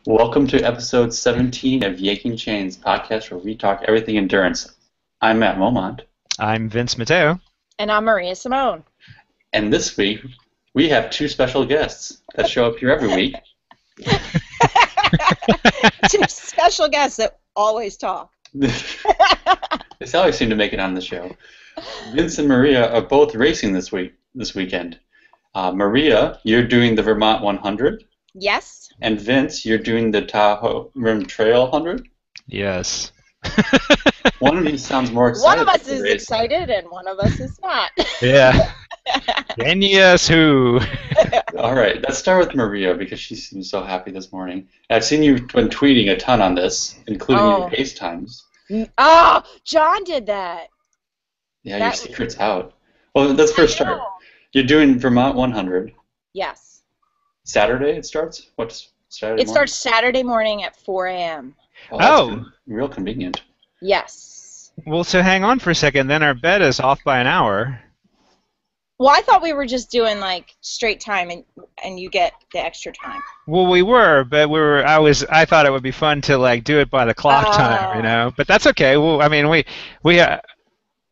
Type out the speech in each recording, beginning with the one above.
Welcome to episode 17 of Yanking Chains, podcast where we talk everything endurance. I'm Matt Momont. I'm Vince Matteo. And I'm Maria Simone. And this week, we have two special guests that show up here every week. Two special guests that always talk. They always seem to make it on the show. Vince and Maria are both racing this weekend. Maria, you're doing the Vermont 100. Yes. And Vince, you're doing the Tahoe Rim Trail 100? Yes. One of you sounds more excited. One of us is excited and one of us is not. Yeah. And yes, who? All right, let's start with Maria because she seems so happy this morning. I've seen you've been tweeting a ton on this, including your pace times. Oh, John did that. Yeah, your secret's out. Well, let's first start. You're doing Vermont 100. Yes. Saturday it starts? What's Saturday morning? It starts Saturday morning at 4 a.m. Oh, that's real convenient. Yes. Well, so hang on for a second. Then our bet is off by an hour. Well, I thought we were just doing like straight time, and you get the extra time. Well, we were, but I thought it would be fun to like do it by the clock time, you know. But that's okay. Well, I mean,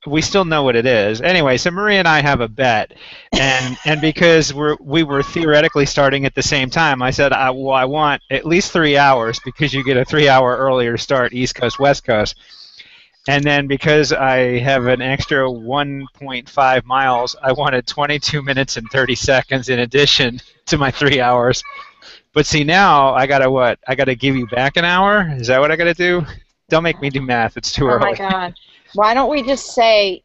we still know what it is. Anyway, so Maria and I have a bet, and because we were theoretically starting at the same time, I said, I want at least 3 hours because you get a 3 hour earlier start, East Coast, West Coast. And then because I have an extra 1.5 miles, I wanted 22 minutes and 30 seconds in addition to my 3 hours. But see, now I gotta what? I gotta give you back an hour? Is that what I gotta do? Don't make me do math. It's too early. Oh my God. Why don't we just say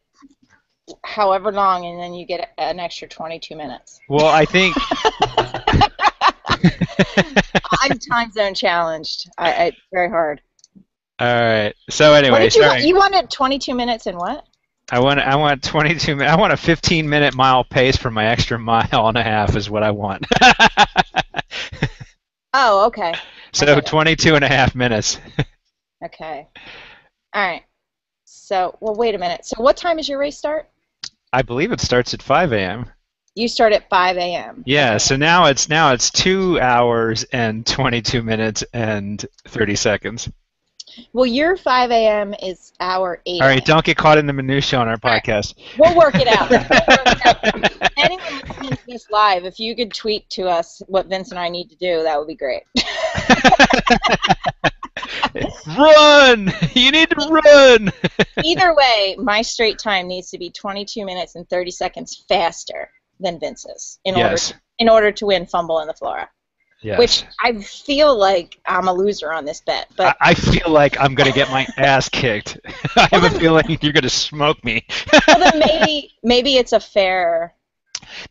however long and then you get an extra 22 minutes? Well, I think... I'm time zone challenged. It's very hard. All right. So anyway, you wanted 22 minutes and what? I want 22 minutes. I want a 15-minute mile pace for my extra mile and a half is what I want. Oh, okay. So 22 and a half minutes. Okay. All right. So, well, wait a minute. So what time does your race start? I believe it starts at 5 a.m. You start at 5 a.m. Yeah, okay. So now it's 2 hours and 22 minutes and 30 seconds. Well, your 5 a.m. is our 8 a.m. All right, don't get caught in the minutia on our podcast. We'll work it out. Anyone listening to this live, if you could tweet to us what Vince and I need to do, that would be great. Run! You need to run! Either way, my straight time needs to be 22 minutes and 30 seconds faster than Vince's in order to win Fumble on the Flora. Yes. Which I feel like I'm a loser on this bet. But I feel like I'm going to get my ass kicked. I have a feeling you're going to smoke me. Well, then maybe it's a fair...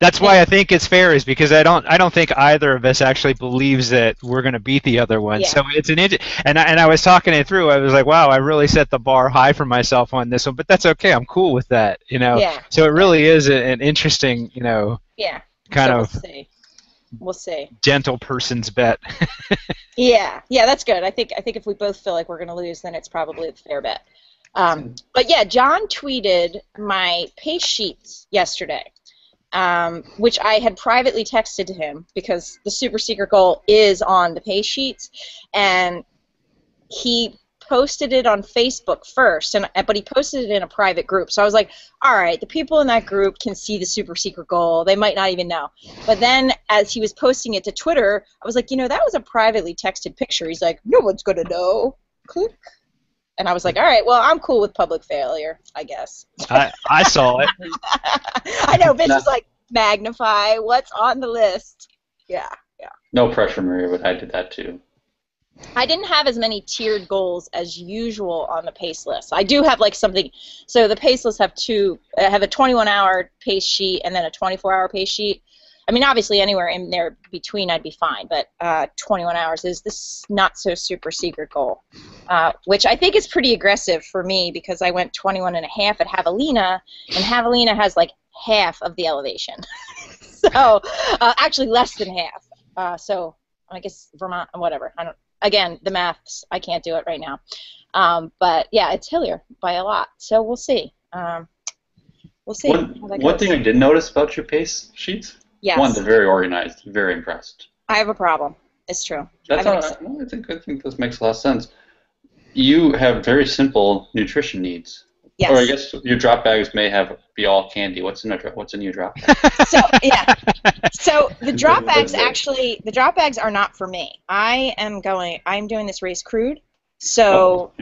That's why I think it's fair, is because I don't think either of us actually believes that we're going to beat the other one. Yeah. So it's and I was talking it through. I was like, wow, I really set the bar high for myself on this one, but that's okay. I'm cool with that, you know. Yeah. So it really is an interesting, you know. Yeah. Kind of. We'll see. Gentle person's bet. Yeah, that's good. I think if we both feel like we're going to lose, then it's probably a fair bet. But yeah, John tweeted my pace sheets yesterday, which I had privately texted to him because the super secret goal is on the pace sheets, and he posted it on Facebook first, but he posted it in a private group. So I was like, all right, the people in that group can see the super secret goal. They might not even know. But then as he was posting it to Twitter, I was like, you know, that was a privately texted picture. He's like, no one's going to know. Click. And I was like, all right, well, I'm cool with public failure, I guess. I saw it. I know, Vince was like, magnify what's on the list. Yeah. No pressure, Maria, but I did that too. I didn't have as many tiered goals as usual on the pace list. I do have like something. So the pace lists have a 21-hour pace sheet and then a 24-hour pace sheet. I mean, obviously anywhere in there between I'd be fine, but 21 hours is this not so super secret goal, which I think is pretty aggressive for me because I went 21 and a half at Javelina, and Javelina has like half of the elevation. So actually less than half. So I guess Vermont, whatever. Again, the maths, I can't do it right now. But yeah, it's hillier by a lot. So we'll see. We'll see. One thing I did notice about your pace sheets. Yes. One, they're very organized. Very impressed. I have a problem. It's true. That's all. I think this makes a lot of sense. You have very simple nutrition needs. Yes. Or I guess your drop bags may be all candy. What's in your drop bag? So yeah. So the drop bags are not for me. I'm doing this race crude. So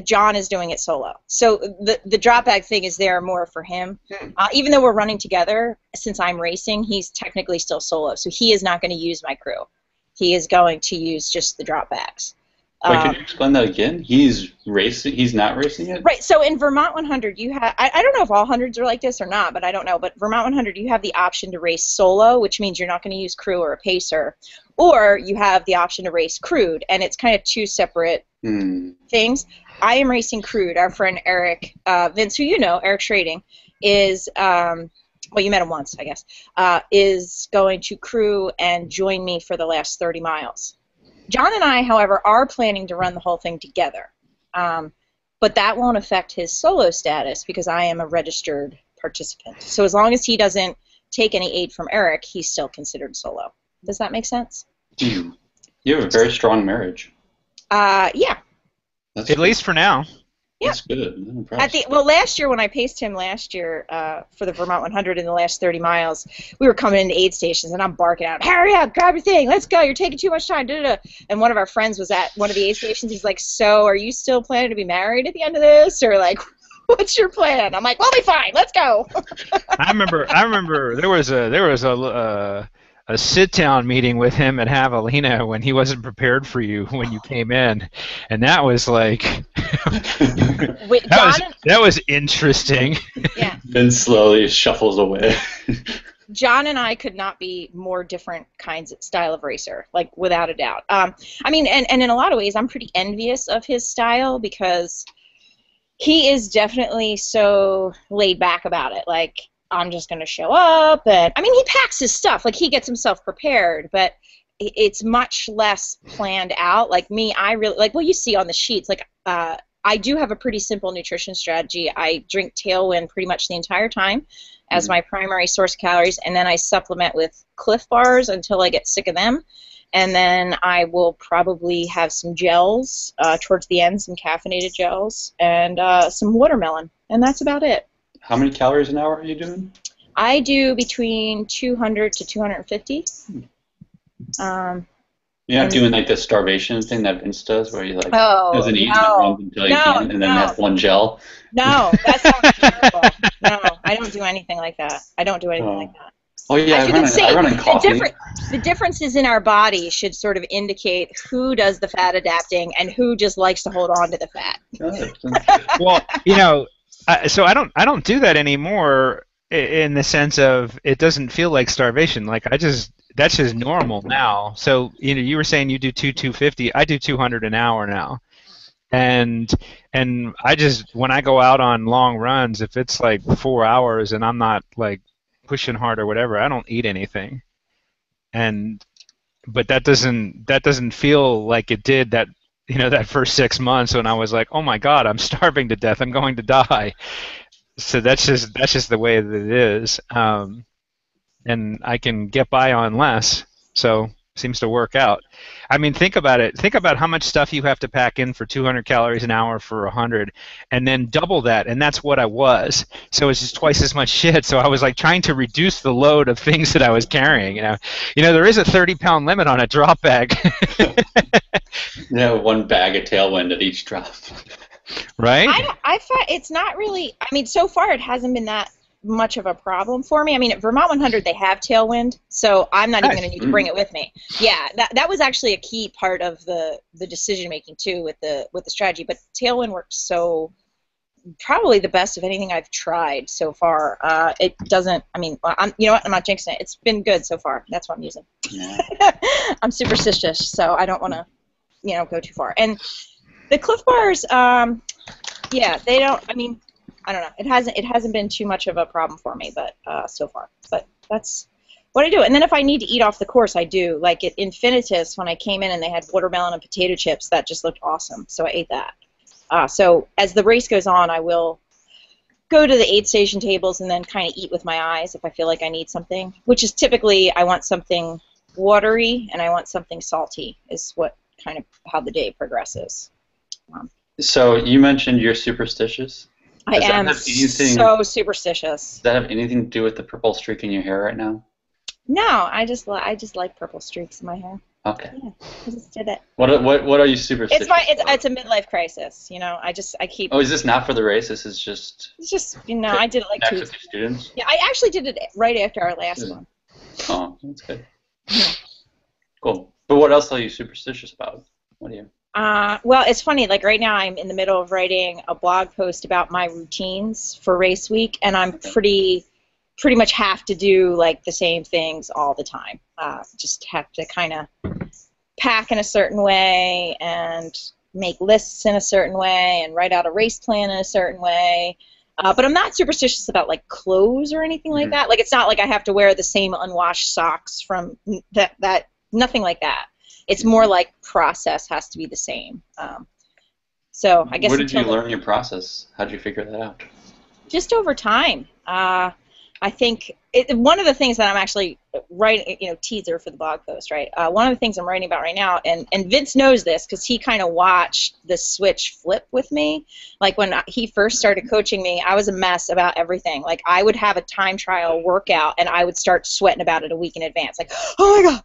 John is doing it solo. So the drop bag thing is there more for him. Even though we're running together, since I'm racing, he's technically still solo. So he is not going to use my crew. He is going to use just the drop bags. Wait, can you explain that again? He's racing. He's not racing it. Right. So in Vermont 100, you have. I don't know if all hundreds are like this or not, but I don't know. But Vermont 100, you have the option to race solo, which means you're not going to use crew or a pacer, or you have the option to race crude, and it's kind of two separate things. I am racing crude. Our friend Eric Vince, who you know, Eric Schrading, is. Well, you met him once, I guess. Is going to crew and join me for the last 30 miles. John and I, however, are planning to run the whole thing together, but that won't affect his solo status because I am a registered participant. So as long as he doesn't take any aid from Eric, he's still considered solo. Does that make sense? You have a very strong marriage. Yeah. At least for now. Yeah. That's good. I'm impressed. Last year when I paced him for the Vermont 100 in the last 30 miles, we were coming into aid stations, and I'm barking out, hurry up, grab your thing, let's go, you're taking too much time, da-da-da. And one of our friends was at one of the aid stations. He's like, so are you still planning to be married at the end of this? Or like, what's your plan? I'm like, we'll be fine, let's go. I remember there was a sit-down meeting with him at Javelina when he wasn't prepared for you when you came in, and that was like that was interesting. Yeah. Then slowly shuffles away. John and I could not be more different style of racer, like without a doubt. I mean, and in a lot of ways, I'm pretty envious of his style because he is definitely so laid back about it. Like, I'm just going to show up, and I mean, he packs his stuff, like he gets himself prepared, but it's much less planned out. Like me, I really, like what you see on the sheets, like I do have a pretty simple nutrition strategy. I drink Tailwind pretty much the entire time as my primary source of calories, and then I supplement with Cliff Bars until I get sick of them, and then I will probably have some gels towards the end, some caffeinated gels, and some watermelon, and that's about it. How many calories an hour are you doing? I do between 200 to 250. You're not doing like the starvation thing that Vince does, where you like doesn't eat and runs until you can, and then has one gel. No, that sounds terrible. No, I don't do anything like that. I don't do anything like that. Oh yeah, I run on coffee. The differences in our body should sort of indicate who does the fat adapting and who just likes to hold on to the fat. Well, you know. So I don't do that anymore in the sense of it doesn't feel like starvation. Like that's just normal now. So you were saying you do 250. I do 200 an hour now, and I just when I go out on long runs, if it's like 4 hours and I'm not like pushing hard or whatever, I don't eat anything. But that doesn't feel like it did that. That first 6 months when I was like, oh my God, I'm starving to death, I'm going to die. So that's just the way that it is, and I can get by on less. So seems to work out. I mean, think about it. Think about how much stuff you have to pack in for 200 calories an hour for 100, and then double that, and that's what I was. So it's just twice as much shit. So I was like trying to reduce the load of things that I was carrying. There is a 30-pound limit on a drop bag. Yeah, one bag of Tailwind at each drop. Right? I thought it's not really. I mean, so far it hasn't been that much of a problem for me. I mean, at Vermont 100 they have Tailwind, so I'm not even going to need to bring it with me. Yeah, that was actually a key part of the decision making too with the strategy. But Tailwind works so probably the best of anything I've tried so far. It doesn't. I mean, you know what? I'm not jinxing it. It's been good so far. That's what I'm using. Yeah. I'm superstitious, so I don't want to go too far. And the Cliff Bars, yeah, they don't. I mean, I don't know. It hasn't been too much of a problem for me, but so far. But that's what I do. And then if I need to eat off the course, I do. Like at Infinitus, when I came in and they had watermelon and potato chips, that just looked awesome. So I ate that. So as the race goes on, I will go to the aid station tables and then kind of eat with my eyes if I feel like I need something. Which is typically I want something watery, and I want something salty. Is what kind of how the day progresses. So you mentioned you're superstitious. I am so superstitious. Does that have anything to do with the purple streak in your hair right now? No, I just like purple streaks in my hair. Okay. Yeah, I just did it. What are you superstitious? It's a midlife crisis. You know, I keep. Oh, is this not for the race? This is just. It's just I did it like 2 weeks ago. Students. Yeah, I actually did it right after our last one. Oh, that's good. Yeah. Cool. But what else are you superstitious about? What do you? Well, it's funny. Like right now, I'm in the middle of writing a blog post about my routines for race week, and I'm pretty much have to do like the same things all the time. Just have to kind of pack in a certain way and make lists in a certain way and write out a race plan in a certain way. But I'm not superstitious about like clothes or anything like that. Like it's not like I have to wear the same unwashed socks from that nothing like that. It's more like process has to be the same. So I guess. Where did you learn your process? How did you figure that out? Just over time. I think one of the things that I'm actually writing, teaser for the blog post, right? One of the things I'm writing about right now, and Vince knows this because he kind of watched the switch flip with me. Like when he first started coaching me, I was a mess about everything. Like I would have a time trial workout and I would start sweating about it a week in advance. Like, oh my god,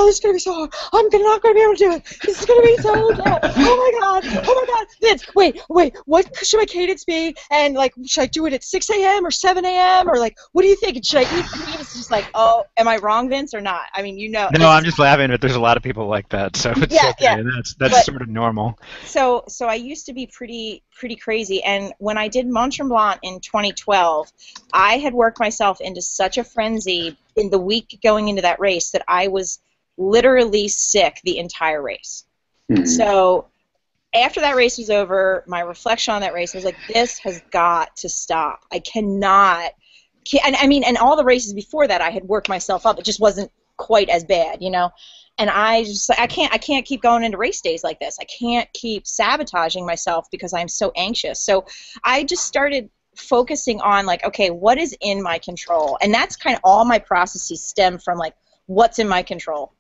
this is gonna be so hard. I'm not gonna be able to do it. This is gonna be so bad. Oh my god, Vince, wait, what should my cadence be? And like, should I do it at 6 a.m. or 7 a.m. or like, what do you think? Should I eat? It's just like, oh, am I wrong, Vince, or not? I mean, No, I'm just laughing, but there's a lot of people like that, so it's okay. Yeah. That's sort of normal. So I used to be pretty crazy, and when I did Mont Tremblant in 2012, I had worked myself into such a frenzy in the week going into that race that I was literally sick the entire race. Mm-hmm. So after that race was over, my reflection on that race was like, this has got to stop. I cannot. And all the races before that, I had worked myself up. It just wasn't quite as bad, And I can't keep going into race days like this. I can't keep sabotaging myself because I'm so anxious. So I just started focusing on like, okay, what is in my control? And that's kind of all my processes stem from like, what's in my control?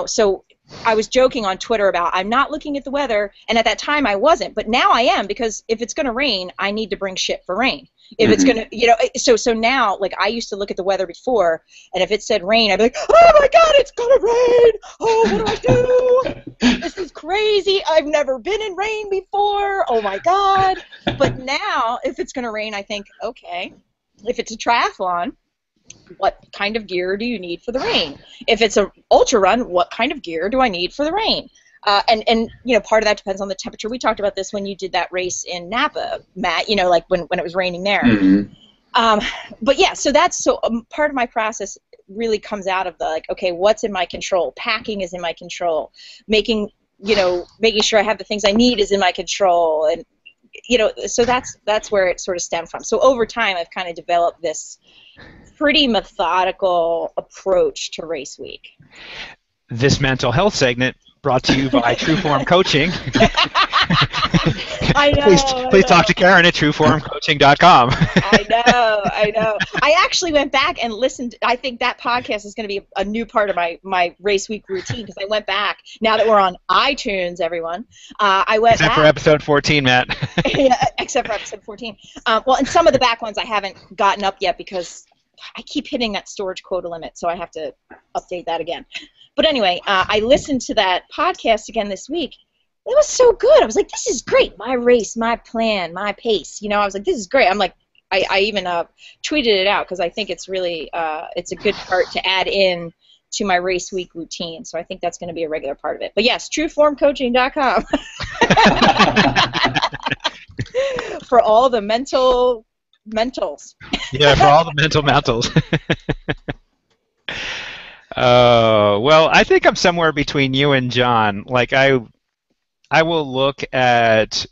So I was joking on Twitter about I'm not looking at the weather, and at that time I wasn't, but now I am, because if it's going to rain, I need to bring shit for rain. If it's going to, so now, like, I used to look at the weather before, and if it said rain, I'd be like, oh my god, it's going to rain! Oh, what do I do? This is crazy. I've never been in rain before. Oh my god. But now, if it's going to rain, I think, okay, if it's a triathlon, what kind of gear do you need for the rain? If it's an ultra run, what kind of gear do I need for the rain? And part of that depends on the temperature. We talked about this when you did that race in Napa, Matt, like when it was raining there. Mm-hmm. But yeah, so part of my process really comes out of the like, okay, what's in my control? Packing is in my control. Making sure I have the things I need is in my control. And so that's where it sort of stemmed from. So over time, I've kind of developed this pretty methodical approach to race week. This mental health segment brought to you by Trueform Coaching. I know. Please talk to Karen at trueformcoaching.com. I know. I actually went back and listened. I think that podcast is going to be a new part of my race week routine, because I went back. Now that we're on iTunes, everyone, I went except back. for episode 14, Matt. Yeah, except for episode 14. Well, and some of the back ones I haven't gotten up yet because I keep hitting that storage quota limit, so I have to update that again. But anyway, I listened to that podcast again this week. It was so good. I was like, this is great. My race, my plan, my pace. I was like, this is great. I'm like, I even tweeted it out because I think it's really it's a good part to add in to my race week routine. So I think that's going to be a regular part of it. But yes, trueformcoaching.com for all the mentals. Yeah, for all the mental mentals. Well, I think I'm somewhere between you and John. Like I will look at,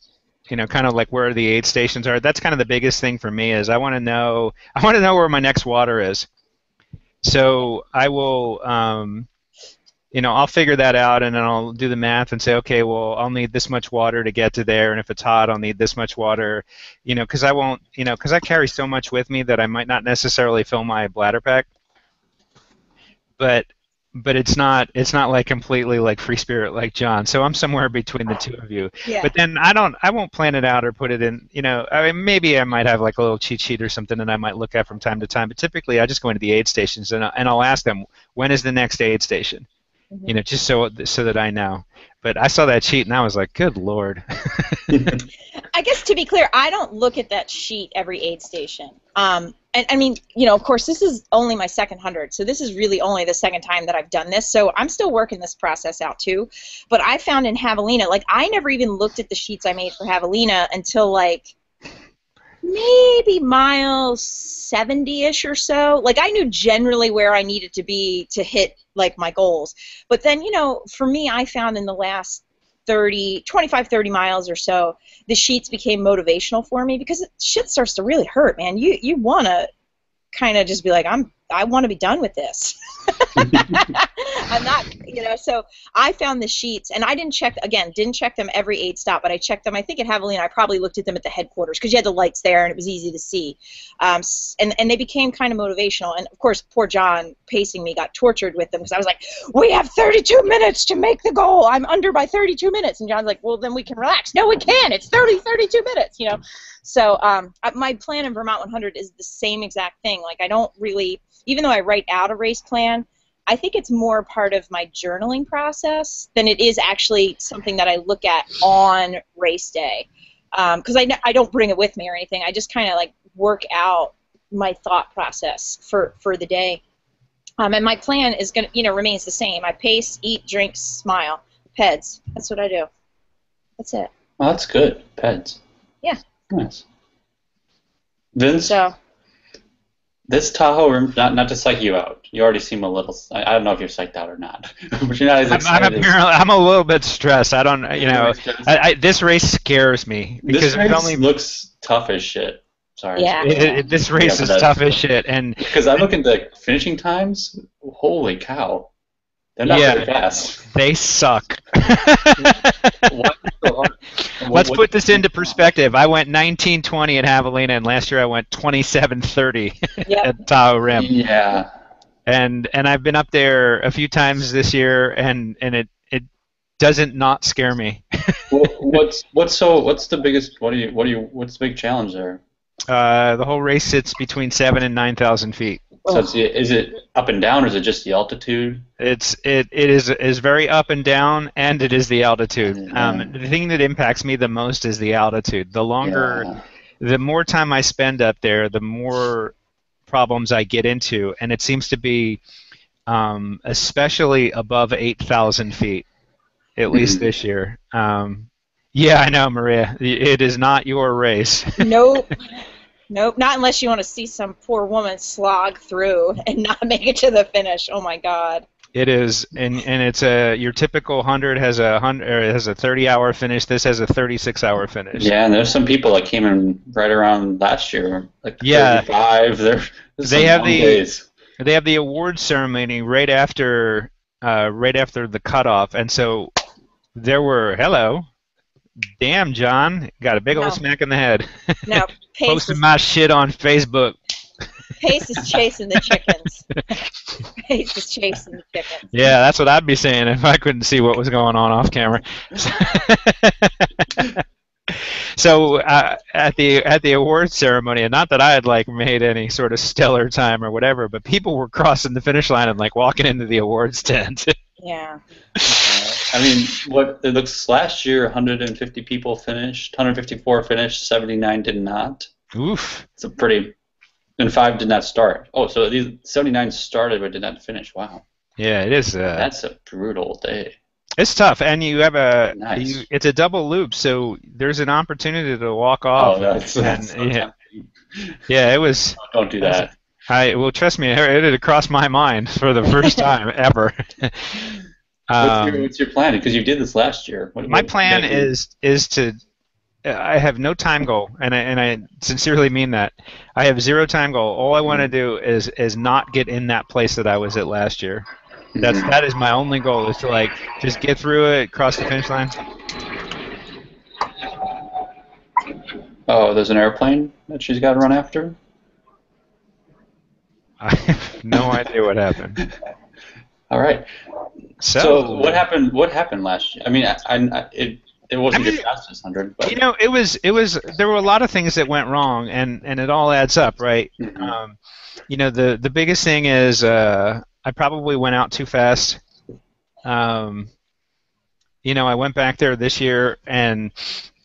kind of like where the aid stations are. That's kind of the biggest thing for me is I want to know where my next water is. So I will, I'll figure that out, and then I'll do the math and say, okay, well, I'll need this much water to get to there, and if it's hot, I'll need this much water, because I won't, because I carry so much with me that I might not necessarily fill my bladder pack. But but it's not like completely like free spirit like John. So I'm somewhere between the two of you. Yeah. But then I won't plan it out or put it in. I mean, maybe I might have like a little cheat sheet or something that I might look at from time to time. But typically, I just go into the aid stations and I'll ask them, when is the next aid station? Mhm. Just so that I know. But I saw that sheet and I was like, good Lord. I guess to be clear, I don't look at that sheet every aid station. And I mean, of course, this is only my second 100, so this is really only the second time that I've done this. So I'm still working this process out too. But I found in Javelina, like I never even looked at the sheets I made for Javelina until like maybe mile 70-ish or so. Like I knew generally where I needed to be to hit like my goals. But then, for me, I found in the last 25, 30 miles or so, the sheets became motivational for me because shit starts to really hurt, man. You want to kind of just be like, I want to be done with this. I'm not, so I found the sheets, and I didn't check them every aid stop, but I checked them. I think at Javelina, I probably looked at them at the headquarters because you had the lights there and it was easy to see. And they became kind of motivational. And of course, poor John pacing me got tortured with them because I was like, we have 32 minutes to make the goal. I'm under by 32 minutes. And John's like, well, then we can relax. No, we can't. It's 32 minutes, So my plan in Vermont 100 is the same exact thing. Like I don't really, even though I write out a race plan, I think it's more part of my journaling process than it is actually something that I look at on race day. Because I don't bring it with me or anything. I just kind of like work out my thought process for the day. And my plan is remains the same. I pace, eat, drink, smile, PEDS. That's what I do. That's it. Well, that's good. PEDS. Yeah. Nice. Vince, So. This Tahoe, not to psych you out. You already seem a little. I don't know if you're psyched out or not, but you're not as excited. I'm a little bit stressed. I don't. This race scares me because this race looks tough as shit. Sorry. Yeah. This race is tough as shit, and because I look at the finishing times. Holy cow! They're not very fast. They suck. Let's put this into perspective. I went 19:20 at Javelina, and last year I went 27:30 at Tahoe Rim. Yeah. And I've been up there a few times this year, and it doesn't not scare me. What's the biggest? What's the big challenge there? The whole race sits between 7,000 and 9,000 feet. So is it up and down, or is it just the altitude? It is very up and down, and it is the altitude. The thing that impacts me the most is the altitude. The more time I spend up there, the more problems I get into, and it seems to be especially above 8,000 feet, at least this year. Yeah, I know, Maria. It is not your race. Nope, not unless you want to see some poor woman slog through and not make it to the finish. Oh my God. It is, and it's your typical 100 has a 30-hour finish. This has a 36-hour finish. Yeah, and there's some people that came in right around last year, like 35. They have the awards ceremony right after the cutoff, and so there were damn, John, got a big old smack in the head. No, posting my shit on Facebook. Pace is chasing the chickens. Pace is chasing the chickens. Yeah, that's what I'd be saying if I couldn't see what was going on off camera. So at the awards ceremony, and not that I had made any sort of stellar time or whatever, but people were crossing the finish line and walking into the awards tent. Yeah. I mean, what it looks last year, 150 people finished, 154 finished, 79 did not. Oof. It's a pretty, and 5 did not start. Oh, so these 79 started but did not finish. Wow. Yeah, it is. That's a brutal day. It's tough, and you have it's a double loop, so there's an opportunity to walk off. Oh, that's yeah, it was. Don't do that. Trust me, it had crossed my mind for the first time ever. What's your plan? Because you did this last year. My plan is to. I have no time goal, and I sincerely mean that. I have zero time goal. All I want to do is not get in that place that I was at last year. That is my only goal, is to just get through it, cross the finish line. Oh, there's an airplane that she's got to run after? I have no idea what happened. All right. So So what happened last year? I mean, it wasn't your fastest 100, but there were a lot of things that went wrong, and it all adds up, right? mhm. The biggest thing is I probably went out too fast. Um, I went back there this year and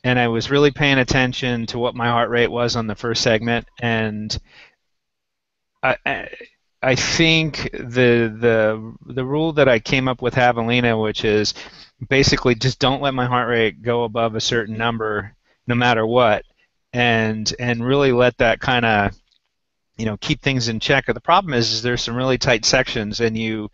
I was really paying attention to what my heart rate was on the first segment, and I I think the rule that I came up with Javelina, which is basically just don't let my heart rate go above a certain number, no matter what, and really let that kind of keep things in check. The problem is there's some really tight sections, and you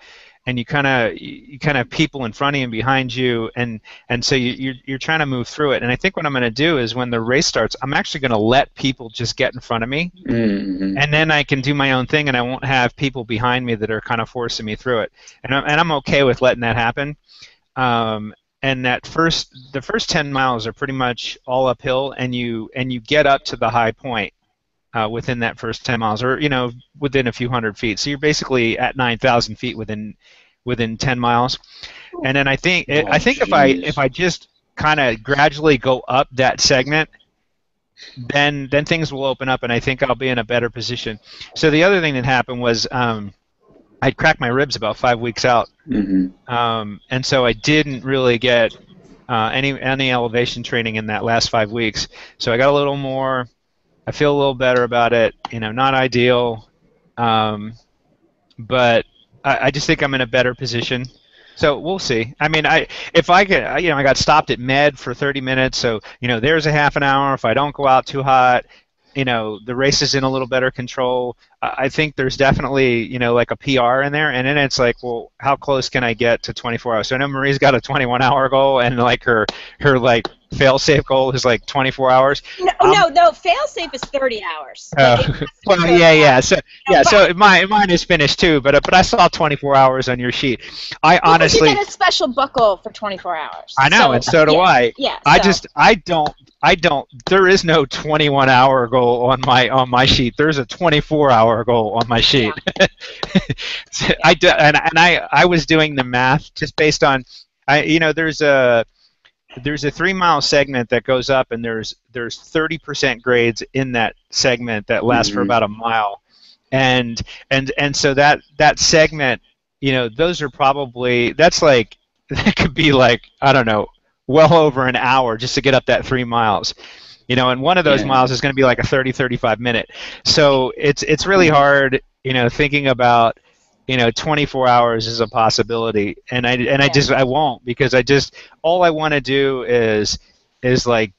kind of people in front of you and behind you, and so you're trying to move through it. And I think what I'm going to do is when the race starts, I'm actually going to let people just get in front of me, Mm-hmm. and then I can do my own thing, and I won't have people behind me that are kind of forcing me through it. And I'm okay with letting that happen. And the first 10 miles are pretty much all uphill, and you get up to the high point within that first 10 miles, or within a few hundred feet. So you're basically at 9,000 feet within 10 miles. And then I think if I just kind of gradually go up that segment, then things will open up, and I think I'll be in a better position. So the other thing that happened was I'd cracked my ribs about 5 weeks out, and so I didn't really get any elevation training in that last 5 weeks. So I got a little more. I feel a little better about it. Not ideal, but I just think I'm in a better position. So we'll see. I mean, if I could, I got stopped at Med for 30 minutes, so there's a half an hour. If I don't go out too hot, the race is in a little better control. I think there's definitely like a PR in there, and then it's like, well, how close can I get to 24 hours? So I know Marie's got a 21-hour goal, and like her like fail-safe goal is like 24 hours. No. Fail-safe is 30 hours. Well, yeah. So mine is finished too, but I saw 24 hours on your sheet. I honestly, you get a special buckle for 24 hours. I know, and so do I. Yeah. I don't. There is no 21-hour goal on my sheet. There's a 24-hour goal on my sheet. Yeah. I was doing the math just based on, there's a 3-mile segment that goes up, and there's 30% grades in that segment that lasts for about a mile, and so that segment, those are probably that could be like, I don't know, well over an hour just to get up that 3 miles. And one of those miles is going to be like a 35 minute. So it's really hard, thinking about, 24 hours is a possibility, and I won't, because all I want to do is like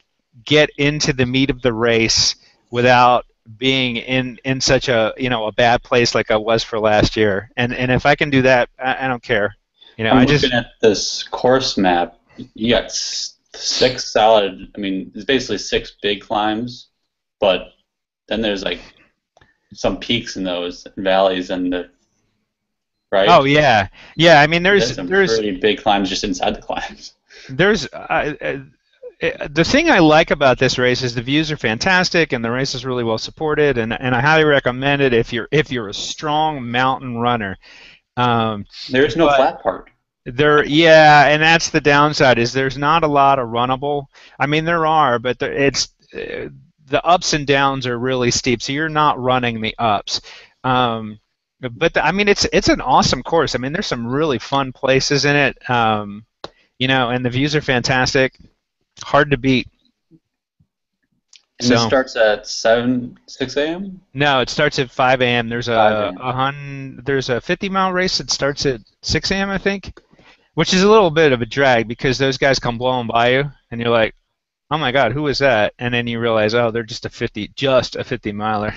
get into the meat of the race without being in such a a bad place like I was for last year. And if I can do that, I don't care. I'm looking at this course map. You got 6 solid. I mean, it's basically 6 big climbs, but then there's like some peaks in those valleys and right? Oh yeah. I mean, there's pretty big climbs just inside the climbs. There's the thing I like about this race is the views are fantastic, and the race is really well supported, and I highly recommend it if you're a strong mountain runner. There's no flat part. And that's the downside, is there's not a lot of runnable. I mean, there are, but the ups and downs are really steep, so you're not running the ups. But I mean, it's an awesome course. I mean, there's some really fun places in it, and the views are fantastic. Hard to beat. And it starts at 6 a.m.? No, it starts at 5 a.m. There's a 50-mile race that starts at 6 a.m., I think, which is a little bit of a drag because those guys come blowing by you, and you're like, oh my God, who is that? And then you realize, oh, they're just a 50-miler.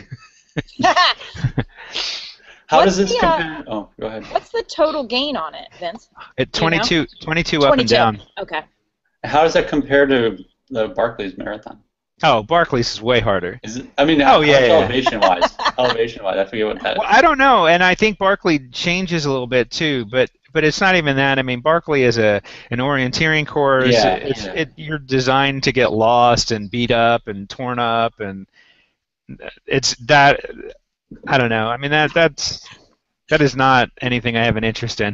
How does this compare? Oh, go ahead. What's the total gain on it, Vince? At 22 up and down. Okay. How does that compare to the Barclays Marathon? Oh, Barclays is way harder. Is it? I mean, elevation-wise. Elevation-wise, I forget what that is. Well, I don't know, and I think Barclay changes a little bit too, but it's not even that. I mean, Barclay is an orienteering course. You're designed to get lost and beat up and torn up, and it's that. I don't know. I mean, that's. That is not anything I have an interest in.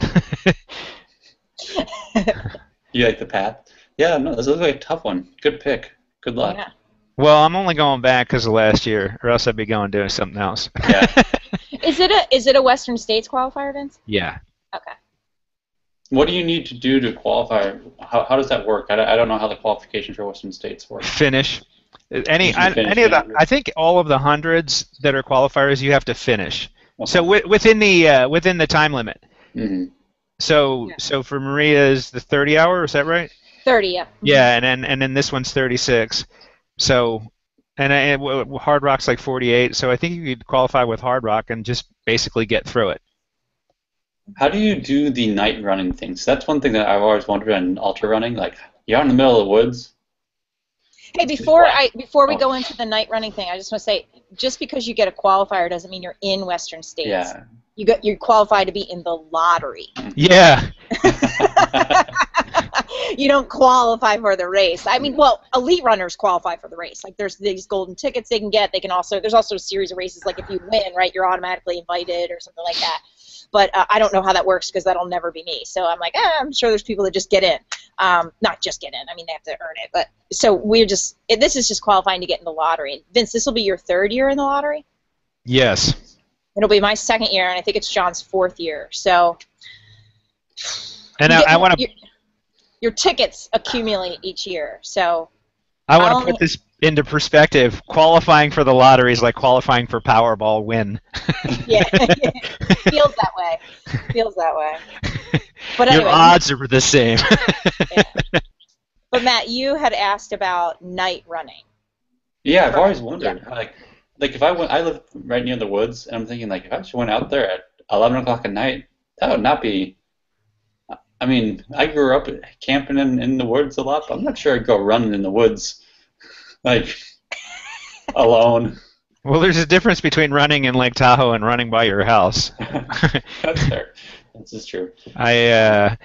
You like the path? Yeah, no, this looks like a tough one. Good pick. Good luck. Yeah. Well, I'm only going back because of last year, or else I'd be going doing something else. Yeah. Is it a Western States qualifier, Vince? Yeah. Okay. What do you need to do to qualify? How does that work? I don't know how the qualification for Western States works. Finish. Any You can finish any of the, 100. I think all of the hundreds that are qualifiers, you have to finish. Okay. So within the time limit. Mm-hmm. So for Maria's the 30 hour, is that right? 30, yeah. Yeah, and then this one's 36. So, Hard Rock's like 48. So I think you could qualify with Hard Rock and just basically get through it. How do you do the night running things? That's one thing that I've always wondered in ultra running. Like, you're out in the middle of the woods. Hey, before we go into the night running thing, I just want to say, just because you get a qualifier doesn't mean you're in Western States. Yeah. You're qualified to be in the lottery. Yeah. You don't qualify for the race. I mean, well, elite runners qualify for the race. Like, there's these golden tickets they can get. There's also a series of races. Like, if you win, right, you're automatically invited or something like that. But I don't know how that works because that'll never be me. So I'm like, I'm sure there's people that just get in. Not just get in. I mean, they have to earn it. But so this is just qualifying to get in the lottery. Vince, this will be your third year in the lottery? Yes. It'll be my second year, and I think it's John's fourth year. So. And I want to. Your tickets accumulate each year. So. I want to put this into perspective. Qualifying for the lottery is like qualifying for Powerball win. Yeah. Feels that way. But anyway, your odds are the same. Yeah. But Matt, you had asked about night running. Yeah, I've always wondered. Yeah. Like if I live right near the woods, and I'm thinking like if I just went out there at 11 o'clock at night, that would not be. I mean, I grew up camping in the woods a lot, but I'm not sure I'd go running in the woods, like alone. Well, there's a difference between running in Lake Tahoe and running by your house. That's fair. This is true. I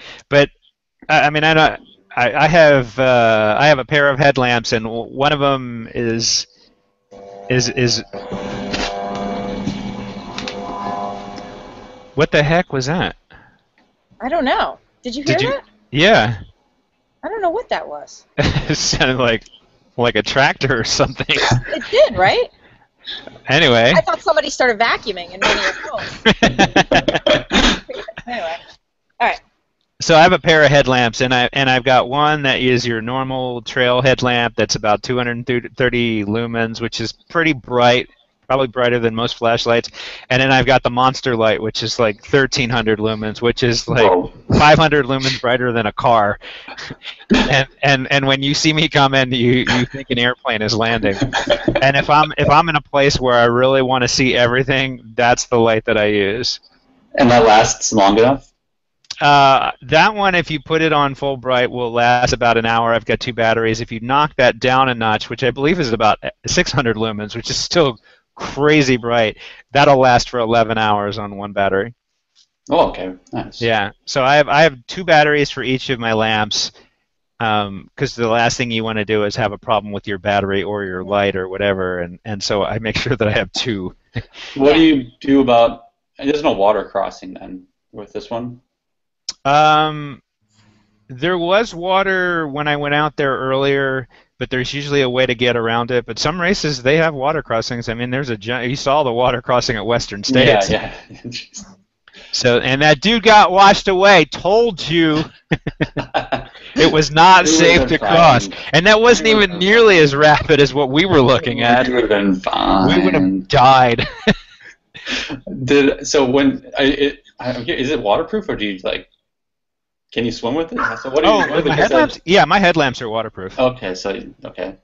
mean, I have a pair of headlamps, and one of them is. What the heck was that? I don't know. Did you hear that? Yeah. I don't know what that was. It sounded like a tractor or something. It did, right? Anyway. I thought somebody started vacuuming in one of your phones. Anyway. All right. So I have a pair of headlamps, and I've got one that is your normal trail headlamp that's about 230 lumens, which is pretty bright, probably brighter than most flashlights. And then I've got the monster light, which is like 1,300 lumens, which is like 500 lumens brighter than a car. And when you see me come in, you think an airplane is landing. And if I'm in a place where I really want to see everything, that's the light that I use. And that lasts long enough? That one, if you put it on full bright, will last about an hour. I've got 2 batteries. If you knock that down a notch, which I believe is about 600 lumens, which is still crazy bright, that'll last for 11 hours on one battery. Oh, okay. Nice. Yeah. So I have 2 batteries for each of my lamps, because the last thing you want to do is have a problem with your battery or your light or whatever, and so I make sure that I have 2. What do you do about? There's no water crossing then with this one? There was water when I went out there earlier, but there's usually a way to get around it. But some races, they have water crossings. I mean, you saw the water crossing at Western States. Yeah. So, and that dude got washed away. Told you it was not safe to cross. And that wasn't even nearly as rapid as what we were looking at. We would have been fine. We would have died. Is it waterproof, or do you like? Can you swim with it? So what my headlamps? Yeah, my headlamps are waterproof. Okay, okay.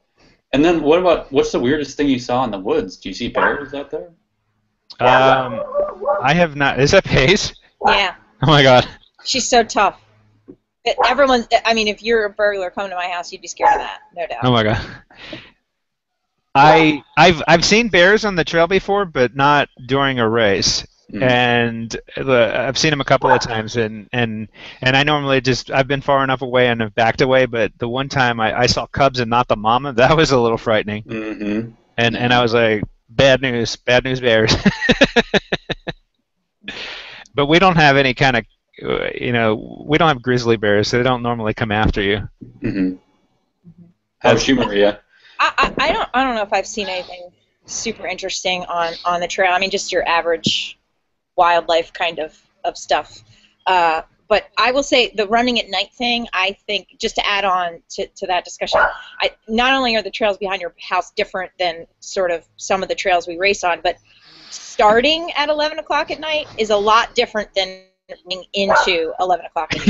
And then what's the weirdest thing you saw in the woods? Do you see bears out there? I have not. Is that Paige? Yeah. Oh my God. She's so tough. I mean, if you're a burglar coming to my house, you'd be scared of that, no doubt. Oh my God. I've seen bears on the trail before, but not during a race. And I've seen them a couple of times, and I normally I've been far enough away and have backed away, but the one time I saw cubs and not the mama, that was a little frightening. Mm-hmm. And I was like, bad news bears. But we don't have any kind of, we don't have grizzly bears, so they don't normally come after you. Mm-hmm. How's you, Maria? I don't know if I've seen anything super interesting on the trail. I mean, just your average wildlife kind of stuff. But I will say the running at night thing, I think, just to add on to that discussion, not only are the trails behind your house different than sort of some of the trails we race on, but starting at 11 o'clock at night is a lot different than running into 11 o'clock at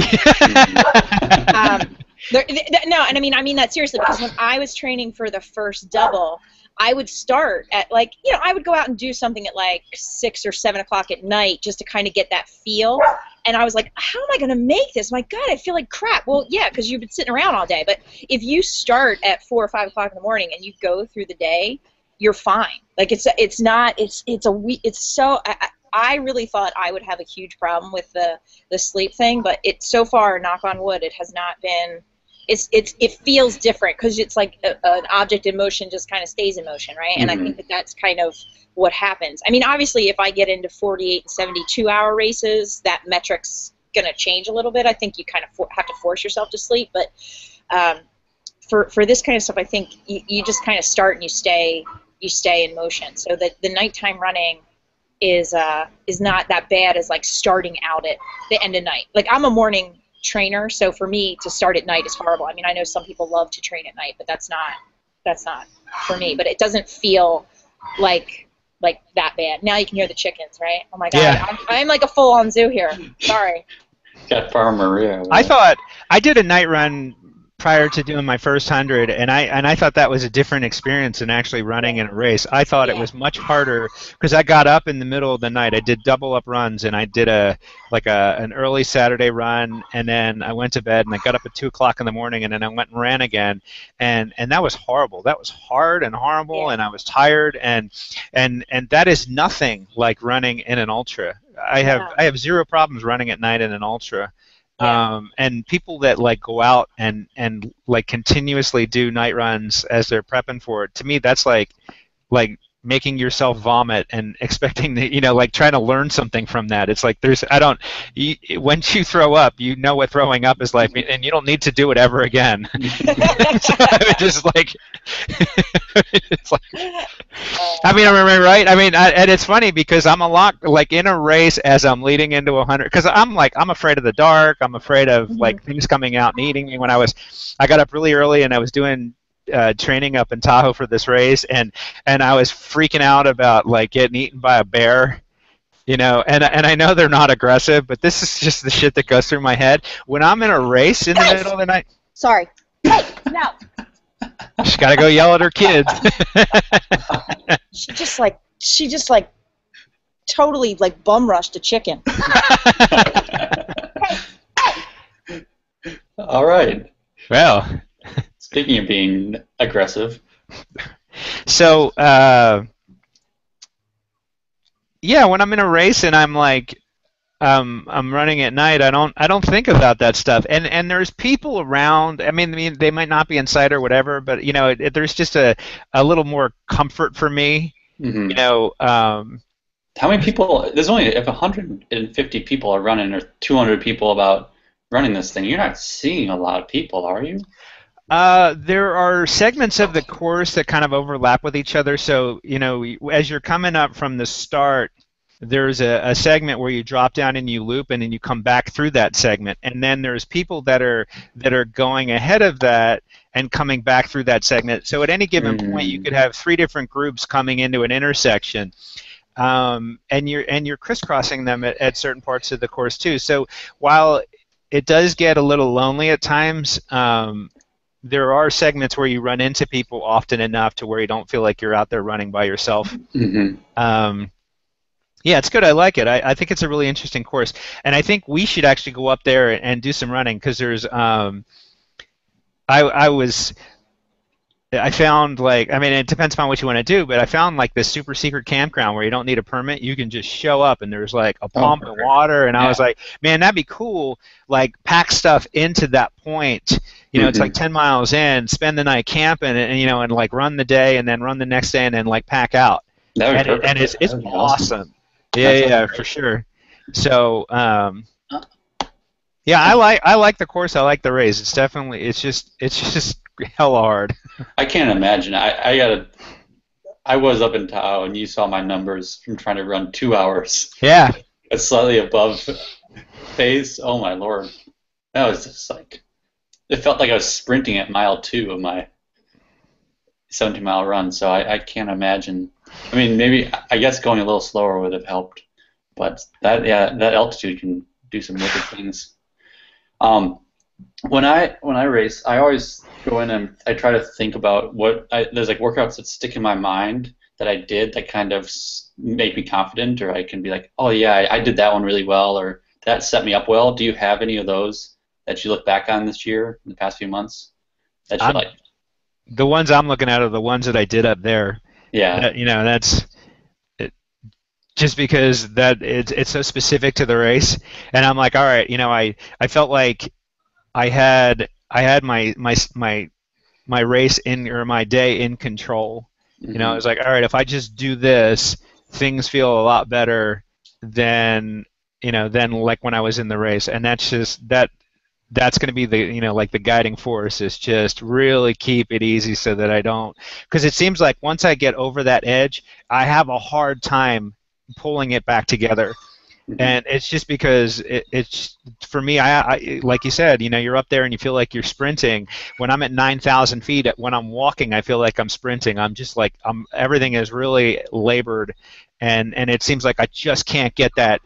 night. No, and I mean that seriously, because when I was training for the first double, I would start at I would go out and do something at 6 or 7 o'clock at night just to kind of get that feel. And I was like, how am I going to make this? My God, I feel like crap. Well, yeah, because you've been sitting around all day. But if you start at 4 or 5 o'clock in the morning and you go through the day, you're fine. I really thought I would have a huge problem with the sleep thing, but so far, knock on wood, it has not been. It feels different because it's like an object in motion just kind of stays in motion, right? And I think that's kind of what happens. I mean, obviously, if I get into 48 and 72-hour races, that metric's going to change a little bit. I think you kind of have to force yourself to sleep. But for this kind of stuff, I think you just kind of start and you stay in motion. So that the nighttime running is not that bad as starting out at the end of night. I'm a morning trainer, so for me to start at night is horrible. I mean, I know some people love to train at night, but that's not for me. But it doesn't feel like that bad. Now you can hear the chickens, right? Oh my God, yeah. I'm like a full-on zoo here. Sorry. Got Farm Maria. I thought I did a night run prior to doing my first 100, and I thought that was a different experience than actually running in a race. I thought it was much harder because I got up in the middle of the night. I did double up runs, and I did an early Saturday run, and then I went to bed, and I got up at 2 o'clock in the morning, and then I went and ran again, and that was horrible. That was hard and horrible, and I was tired, and that is nothing like running in an ultra. I have zero problems running at night in an ultra. And people that go out and continuously do night runs as they're prepping for it, to me that's like making yourself vomit and expecting that trying to learn something from that. It's like once you throw up, you know what throwing up is like, and you don't need to do it ever again. So it's like I mean, right? I mean, and it's funny because I'm a lot in a race as I'm leading into 100, because I'm afraid of the dark. I'm afraid of things coming out and eating me. I got up really early and I was doing training up in Tahoe for this race, and I was freaking out about getting eaten by a bear, and I know they're not aggressive, but this is just the shit that goes through my head when I'm in a race in the middle of the night. Sorry. Hey, no. She's got to go yell at her kids. she just totally bum rushed a chicken. All right. Well, speaking of being aggressive. So, when I'm in a race and I'm I'm running at night, I don't think about that stuff. And there's people around. I mean, they might not be in sight or whatever, but there's just a little more comfort for me. Mm-hmm. How many people? There's only if 150 people are running or 200 people about running this thing. You're not seeing a lot of people, are you? There are segments of the course that kind of overlap with each other. So, as you're coming up from the start, there's a segment where you drop down and you loop, and then you come back through that segment. And then there's people that are going ahead of that and coming back through that segment. So at any given point, you could have 3 different groups coming into an intersection. And you're crisscrossing them at certain parts of the course too. So while it does get a little lonely at times, there are segments where you run into people often enough to where you don't feel like you're out there running by yourself. Mm-hmm. Yeah, it's good. I like it. I think it's a really interesting course, and I think we should actually go up there and do some running because there's I found I mean, it depends upon what you want to do, but I found this super secret campground where you don't need a permit. You can just show up and there's a pump and water, and I was like, man, that'd be cool. Pack stuff into that point. It's 10 miles in, spend the night camping, and run the day, and then run the next day, and then pack out. And it's awesome. Yeah, for sure. So yeah, I like the course. I like the race. It's just hell hard. I can't imagine. I was up in Tahoe, and you saw my numbers from trying to run 2 hours. Yeah. It's slightly above pace. Oh my lord, that was just like it felt like I was sprinting at mile 2 of my 17-mile run. So I can't imagine. I mean, maybe I guess going a little slower would have helped, but that altitude can do some wicked things. Um, when I race, I always go in and I try to think about there's like workouts that stick in my mind that I did that kind of make me confident, or I can be like, oh yeah, I did that one really well, or that set me up well. Do you have any of those that you look back on this year, in the past few months, that you I'm, like? the ones I'm looking at are the ones that I did up there. Yeah. That's it, just because it's so specific to the race, and I'm like, all right, I felt like I had my race in or my day in control. I Hmm. was like, all right, if I just do this, things feel a lot better than than like when I was in the race, and that's going to be the like the guiding force is just really keep it easy so that I don't, because it seems like once I get over that edge, I have a hard time pulling it back together. Hmm. And it's just because it's for me. I like you said, you're up there and you feel like you're sprinting. When I'm at 9,000 feet, when I'm walking, I feel like I'm sprinting. I'm just like everything is really labored, and it seems like I just can't get that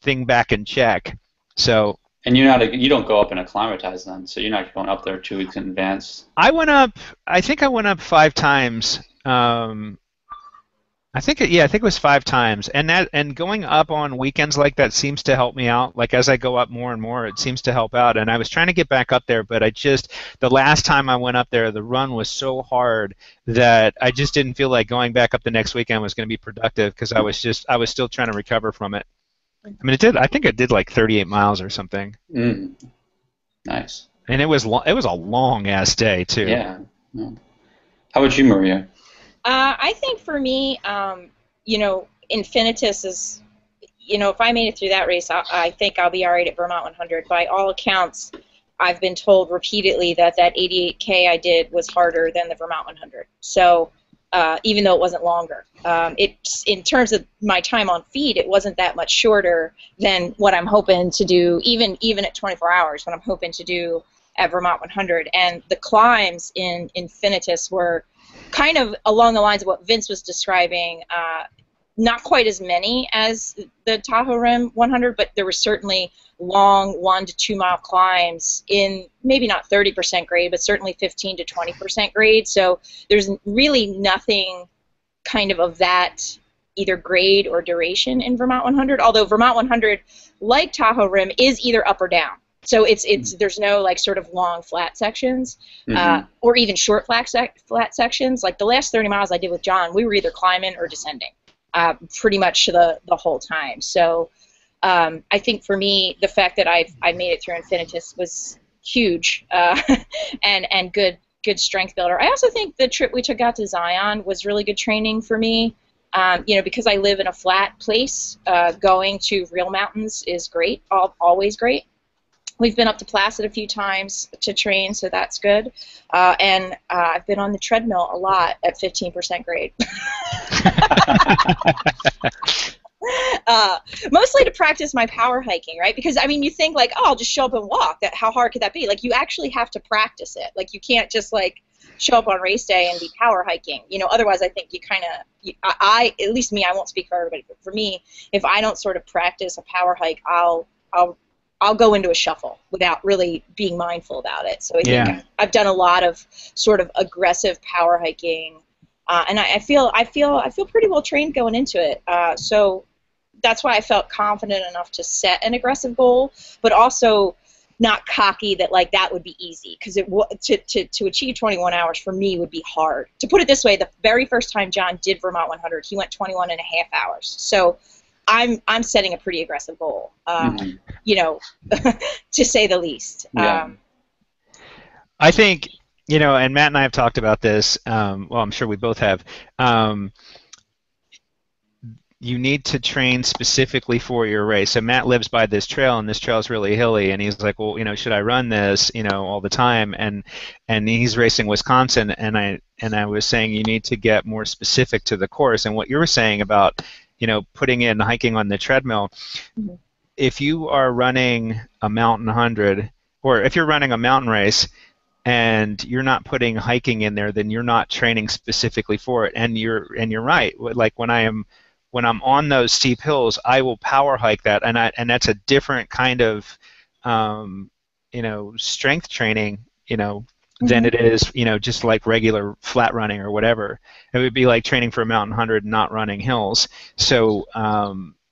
thing back in check. So And you don't go up and acclimatize then, so you're not going up there 2 weeks in advance. I went up. I think I went up 5 times. I think it was 5 times, and going up on weekends like that seems to help me out. Like as I go up more and more, it seems to help out. And I was trying to get back up there, but the last time I went up there, the run was so hard that I just didn't feel like going back up the next weekend was going to be productive because I was still trying to recover from it. I mean, I think it did like 38 miles or something, Mm. Nice. and it was a long ass day too. Yeah. Yeah. How about you, Maria? I think for me, Infinitus is, if I made it through that race, I think I'll be all right at Vermont 100. By all accounts, I've been told repeatedly that 88K I did was harder than the Vermont 100. So even though it wasn't longer, in terms of my time on feet, it wasn't that much shorter than what I'm hoping to do, even at 24 hours, what I'm hoping to do at Vermont 100. And the climbs in Infinitus were kind of along the lines of what Vince was describing, not quite as many as the Tahoe Rim 100, but there were certainly long 1 to 2 mile climbs in maybe not 30% grade, but certainly 15 to 20% grade. So there's really nothing kind of that either grade or duration in Vermont 100, although Vermont 100, like Tahoe Rim, is either up or down. So there's no like sort of long flat sections, or even short flat sections. Like the last 30 miles I did with John, we were either climbing or descending, pretty much the whole time. So I think for me, the fact that I made it through Infinitus was huge, and good strength builder. I also think the trip we took out to Zion was really good training for me. Because I live in a flat place, going to real mountains is great, always great. We've been up to Placid a few times to train, so that's good. And I've been on the treadmill a lot at 15% grade. Mostly to practice my power hiking, right? Because, I mean, you think, like, oh, I'll just show up and walk. How hard could that be? Like, you actually have to practice it. Like, you can't just, like, show up on race day and be power hiking. Otherwise I think you kind of, at least me, I won't speak for everybody, but for me, if I don't sort of practice a power hike, I'll go into a shuffle without really being mindful about it. So I think I've done a lot of sort of aggressive power hiking, and I feel pretty well trained going into it. So that's why I felt confident enough to set an aggressive goal, but also not cocky that like that would be easy, because to achieve 21 hours for me would be hard. To put it this way, the very first time John did Vermont 100, he went 21 and a half hours. So I'm setting a pretty aggressive goal, to say the least. Yeah. I think, and Matt and I have talked about this. Well, I'm sure we both have. you need to train specifically for your race. So Matt lives by this trail, and this trail is really hilly, and he's like, well, should I run this, all the time? And he's racing Wisconsin, and I was saying you need to get more specific to the course. And what you were saying about, putting in hiking on the treadmill, Mm-hmm. if you are running a mountain 100, or if you're running a mountain race, and you're not putting hiking in there, then you're not training specifically for it. And you're right. Like when I'm on those steep hills, I will power hike that, and that's a different kind of strength training, than it is, just like regular flat running or whatever. It would be like training for a mountain 100, not running hills. So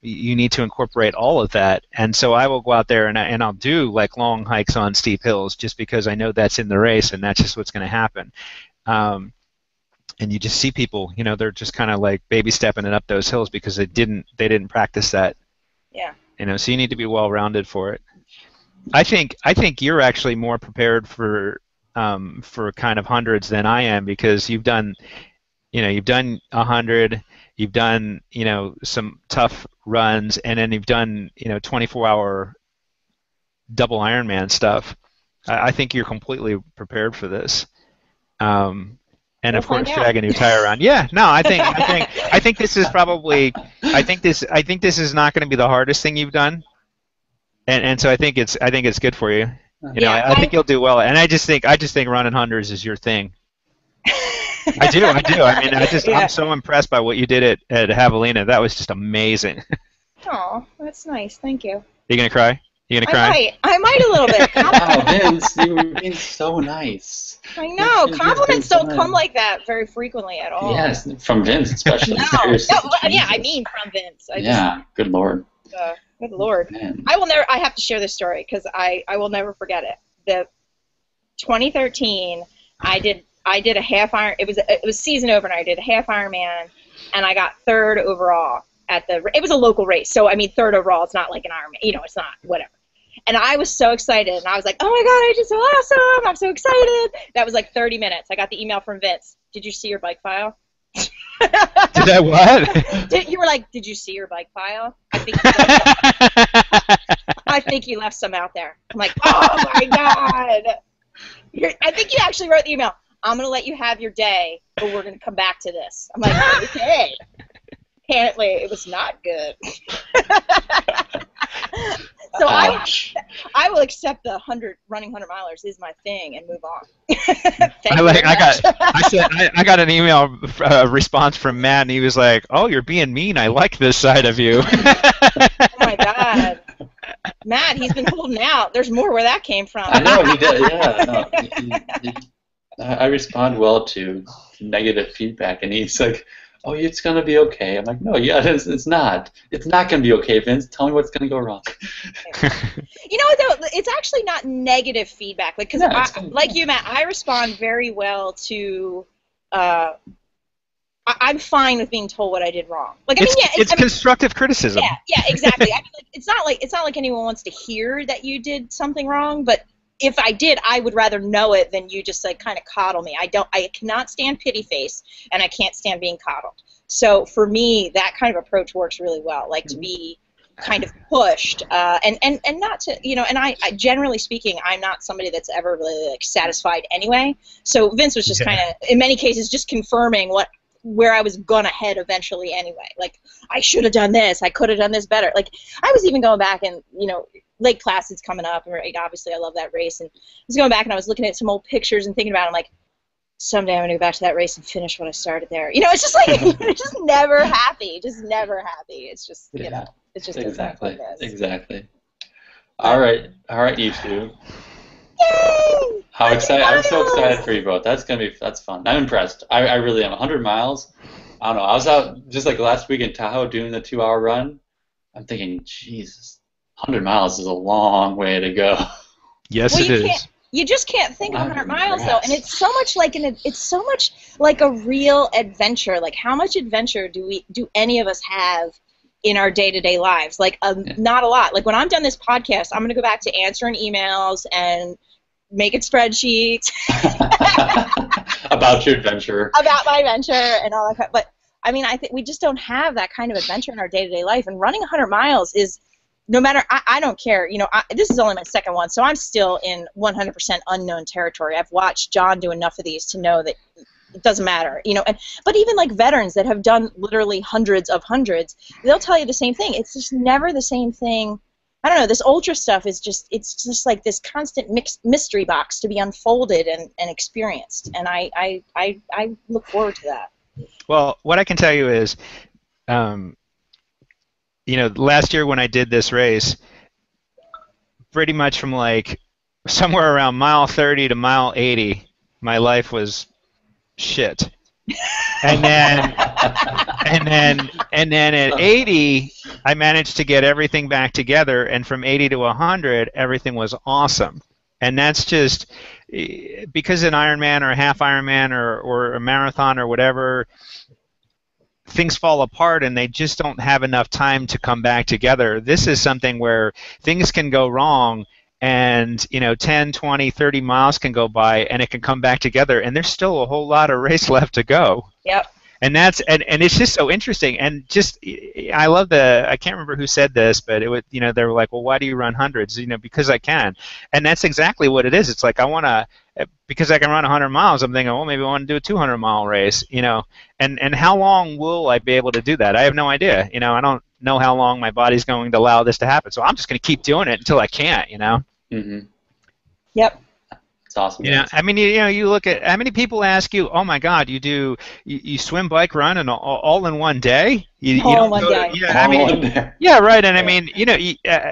you need to incorporate all of that. And so I will go out there and I'll do like long hikes on steep hills just because I know that's in the race and that's just what's going to happen. And you just see people, they're just kind of like baby stepping it up those hills because they didn't practice that. Yeah. So you need to be well rounded for it. I think you're actually more prepared for kind of hundreds than I am, because you've done 100, you've done some tough runs, and then you've done 24-hour double Ironman stuff. I think you're completely prepared for this. And We'll of course, find out. dragging your tire around. Yeah, no, I think this is probably I think this is not going to be the hardest thing you've done, and so I think it's good for you. Yeah, I think you'll do well, and I just think running hundreds is your thing. I do. I mean, I'm so impressed by what you did at Javelina. That was just amazing. Oh, that's nice. Thank you. You gonna cry? You gonna cry? I might a little bit. Wow, Vince, you were being so nice. I know. You've Compliments been don't fun. come like that very frequently at all. Yes, from Vince especially. No. Seriously, Yeah, I Jesus. mean from Vince. Good lord. Good Lord. Man. I have to share this story because I will never forget it. The 2013, I did a half iron. It was season over, and I did a half Ironman, and I got third overall it was a local race. So I mean, third overall. It's not like an Ironman. It's not whatever. And I was so excited, and I was like, oh my God, I did so awesome. I'm so excited. That was like 30 minutes. I got the email from Vince. Did you see your bike file? Did I what? You were like, did you see your bike file? I think you left some out there. I'm like, oh my God. I think you actually wrote the email. I'm going to let you have your day, but we're going to come back to this. I'm like, okay. Apparently, it was not good. So I will accept the running 100 milers is my thing and move on. I got an email response from Matt, and he was like, "Oh, you're being mean. I like this side of you." Oh my God, Matt, he's been holding out. There's more where that came from. I know he did. Yeah, no, I respond well to negative feedback, and he's like, "Oh, it's gonna be okay." I'm like, "No, yeah, it's not. It's not gonna be okay, Vince. Tell me what's gonna go wrong." You know what, though? It's actually not negative feedback. Because like you, Matt, I respond very well to. I'm fine with being told what I did wrong. It's constructive criticism. Yeah, exactly. I mean, it's not like anyone wants to hear that you did something wrong, but if I did, I would rather know it than you just like kind of coddle me. I cannot stand pity face, and I can't stand being coddled. So for me, that kind of approach works really well. Like to be kind of pushed, and not to, and I generally speaking, I'm not somebody that's ever really like satisfied anyway. So Vince was just kind of, in many cases, just confirming where I was gonna head eventually anyway. Like, I should have done this, I could have done this better. Like, I was even going back and, Lake Placid's coming up, and obviously I love that race, and I was going back and I was looking at some old pictures and thinking about it. I'm like, someday I'm gonna go back to that race and finish what I started there. It's just like, you're just never happy. Just never happy. It's just, it's just Exactly. All right, you two. Yay! How excited! I'm so excited for you both. That's fun. I'm impressed. I really am. 100 miles. I don't know. I was out just like last week in Tahoe doing the 2-hour run. I'm thinking, Jesus, 100 miles is a long way to go. Yes, it is. You just can't think of 100 miles though, and it's so much like a real adventure. Like, how much adventure do any of us have in our day-to-day lives? Like, not a lot. Like, when I'm done this podcast, I'm gonna go back to answering emails and making spreadsheets about your adventure, about my adventure, and all that. But I mean, I think we just don't have that kind of adventure in our day-to-day life. And running 100 miles is, no matter, I don't care. You know, this is only my second one, so I'm still in 100% unknown territory. I've watched John do enough of these to know that it doesn't matter. You know, but even like veterans that have done literally hundreds of hundreds, they'll tell you the same thing. It's just never the same thing. I don't know. This ultra stuff is it's just like this constant mystery box to be unfolded and experienced. And I look forward to that. Well, what I can tell you is, you know, last year when I did this race, pretty much from like somewhere around mile 30 to mile 80, my life was shit. And then at 80, I managed to get everything back together, and from 80 to 100, everything was awesome. And that's just because an Ironman or a half Ironman or a marathon or whatever, things fall apart and they just don't have enough time to come back together. This is something where things can go wrong, and you know, 10, 20, 30 miles can go by and it can come back together, and there's still a whole lot of race left to go. Yep. And that's and it's just so interesting. And just I love I can't remember who said this, but it was, you know, they were like, well, why do you run hundreds? You know, because I can. And that's exactly what it is. It's like, I want to, because I can run 100 miles, I'm thinking, well, maybe I want to do a 200-mile race, you know. And how long will I be able to do that? I have no idea. You know, I don't know how long my body's going to allow this to happen. So I'm just going to keep doing it until I can't, you know. Mm-hmm. Yep. It's awesome. You know, I mean, you know, you look at how many people ask you, "Oh my God, you swim, bike, run, and all in one day?" All in one day. Yeah, I mean, yeah, right. And I mean, you know,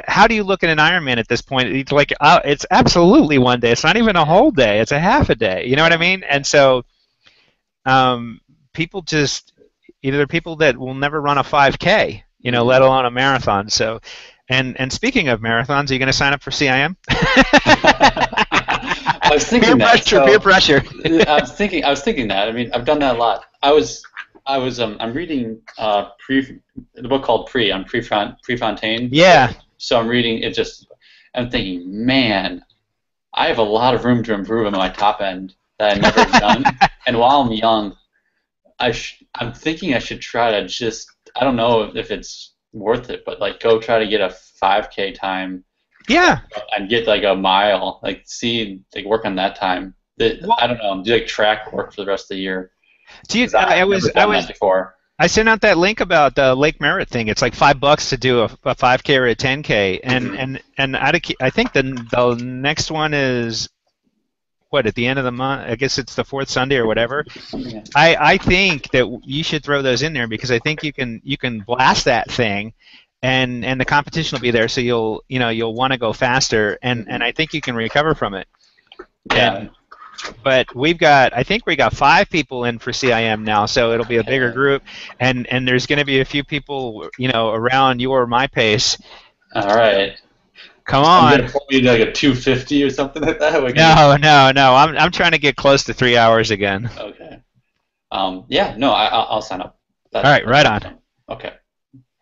how do you look at an Ironman at this point? It's like it's absolutely one day. It's not even a whole day. It's a half a day. You know what I mean? And so, people just either people that will never run a 5K, you know, let alone a marathon. So, and speaking of marathons, are you going to sign up for CIM? I was thinking peer pressure. I was thinking that. I mean, I've done that a lot. I'm reading the book called on Prefontaine. Yeah. So I'm reading it. I'm thinking, man, I have a lot of room to improve on my top end that I never done. And while I'm young, I'm thinking I should try to I don't know if it's worth it, but like go try to get a 5K time. Yeah. And get like a mile, work on that time. I don't know, do like track work for the rest of the year. I sent out that link about the Lake Merritt thing. It's like $5 to do a 5K or a 10K, and I think the next one is at the end of the month. I guess it's the fourth Sunday or whatever. Yeah. I think that you should throw those in there because I think you can blast that thing. And the competition will be there, so you'll want to go faster, and I think you can recover from it. Yeah. But I think we got 5 people in for CIM now, so it'll be a bigger group, and there's going to be a few people, you know, around you or my pace. All right. Come on. You're going to put me like a 250 or something like that? No. I'm trying to get close to 3 hours again. Okay. I'll sign up. All right, right on. Awesome. Okay.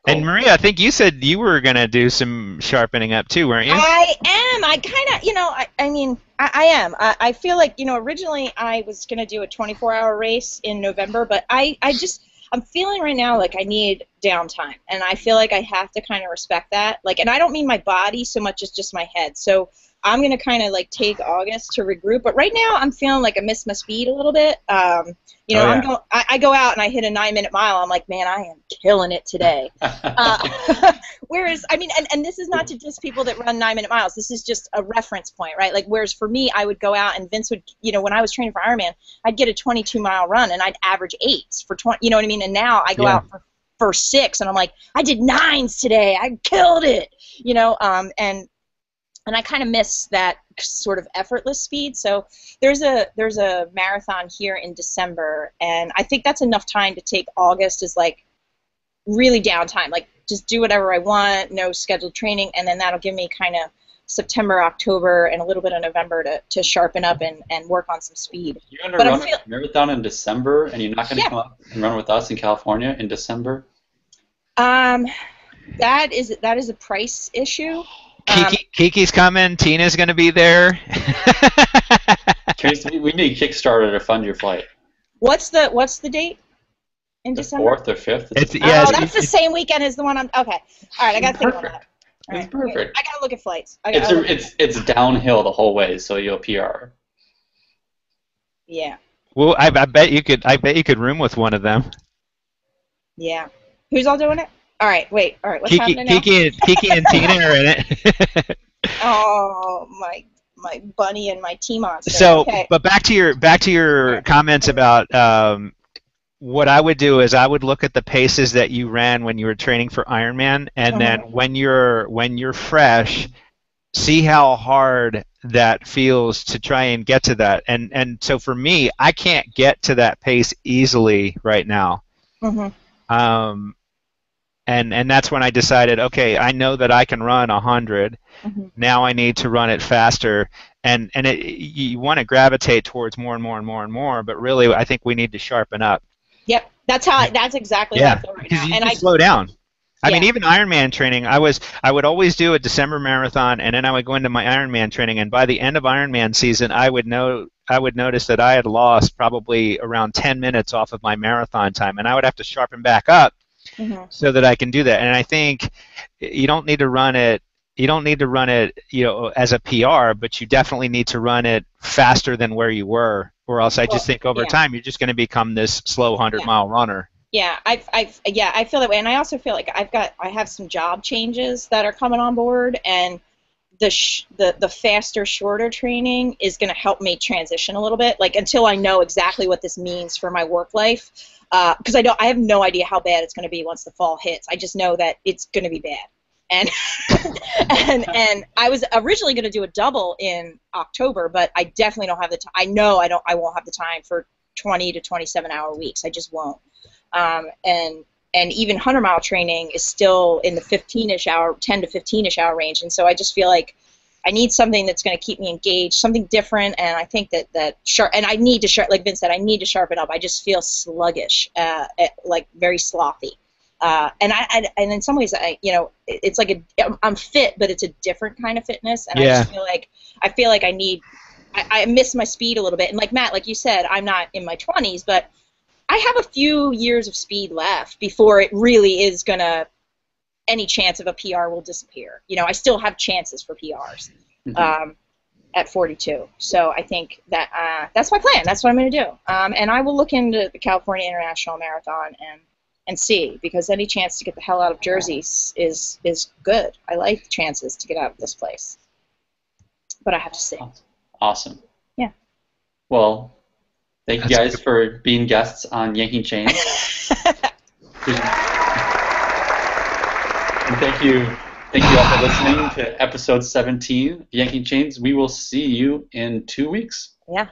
Cool. And Maria, I think you said you were going to do some sharpening up too, weren't you? I am. I kind of, I am. I feel like, originally I was going to do a 24-hour race in November, but I'm feeling right now like I need downtime, and I feel like I have to kind of respect that. Like, and I don't mean my body so much as just my head. So I'm going to kind of like take August to regroup, but right now I'm feeling like I missed my speed a little bit. I go out and I hit a 9-minute mile. I'm like, man, I am killing it today. Whereas, and this is not to just people that run 9-minute miles. This is just a reference point, right? Like, whereas for me, I would go out and Vince would, when I was training for Ironman, I'd get a 22-mile run and I'd average 8s for 20, you know what I mean? And now I go out for 6 and I'm like, I did 9s today. I killed it, and I kind of miss that sort of effortless speed. So there's a marathon here in December, and I think that's enough time to take August as like really downtime, like just do whatever I want, no scheduled training, and then that'll give me kind of September, October, and a little bit of November to sharpen up and work on some speed. You're going to run a marathon in December, and you're not going to come up and run with us in California in December? That is a price issue. Kiki's coming. Tina's going to be there. We need Kickstarter to fund your flight. What's the date? in The December? 4th or 5th. It's Oh, that's the same weekend as the one I'm. Okay, all right, I gotta think about that. All It's right, perfect. I gotta look at flights. I gotta look at It's downhill the whole way, so you'll PR. Yeah, Well, I bet you could. I bet you could room with one of them. yeah. Who's all doing it? All right, wait. All right, what's Kiki, happening now? Kiki, and Tina are in it. Oh, my bunny and my tea monster. So, Okay. but back to your comments about what I would do is I would look at the paces that you ran when you were training for Ironman, and then when you're fresh, see how hard that feels to try and get to that. And so for me, I can't get to that pace easily right now. And that's when I decided, okay, I know that I can run 100. Now I need to run it faster. And you want to gravitate towards more and more and more and more, but really I think we need to sharpen up. Yep, that's exactly how I feel right because now. you And just slow down. I mean, even Ironman training, I would always do a December marathon, and then I would go into my Ironman training, and by the end of Ironman season, I would notice that I had lost probably around 10 minutes off of my marathon time, and I would have to sharpen back up so that I can do that. And I think you don't need to run it. You don't need to run it, as a PR, but you definitely need to run it faster than where you were, or else I just think over time you're just going to become this slow 100-mile runner. Yeah, I feel that way, and I also feel like I have some job changes that are coming on board, and the faster, shorter training is going to help me transition a little bit, like until I know exactly what this means for my work life, because I have no idea how bad it's going to be once the fall hits. I just know that it's going to be bad, and and I was originally going to do a double in October, but I definitely don't have the time. I know I won't have the time for 20 to 27-hour weeks. I just won't. And even 100-mile training is still in the 15-ish hour, 10 to 15-ish hour range, and so I just feel like I need something that's going to keep me engaged, something different, and I think that and I need to like Vince said, I need to sharpen up. I just feel sluggish, like very slothy, and in some ways, it's like I'm fit, but it's a different kind of fitness, and I feel like I miss my speed a little bit, and like Matt, like you said, I'm not in my 20s, but I have a few years of speed left before it really is gonna. Any chance of a PR will disappear. I still have chances for PRs at 42. So I think that that's my plan. That's what I'm going to do. And I will look into the California International Marathon and see, because any chance to get the hell out of Jersey is good. I like chances to get out of this place. But I have to see. Awesome. Yeah. Well, thank you guys for being guests on Yanking Chains. And thank you all for listening to episode 17 of Yanking Chains. We will see you in 2 weeks. Yeah.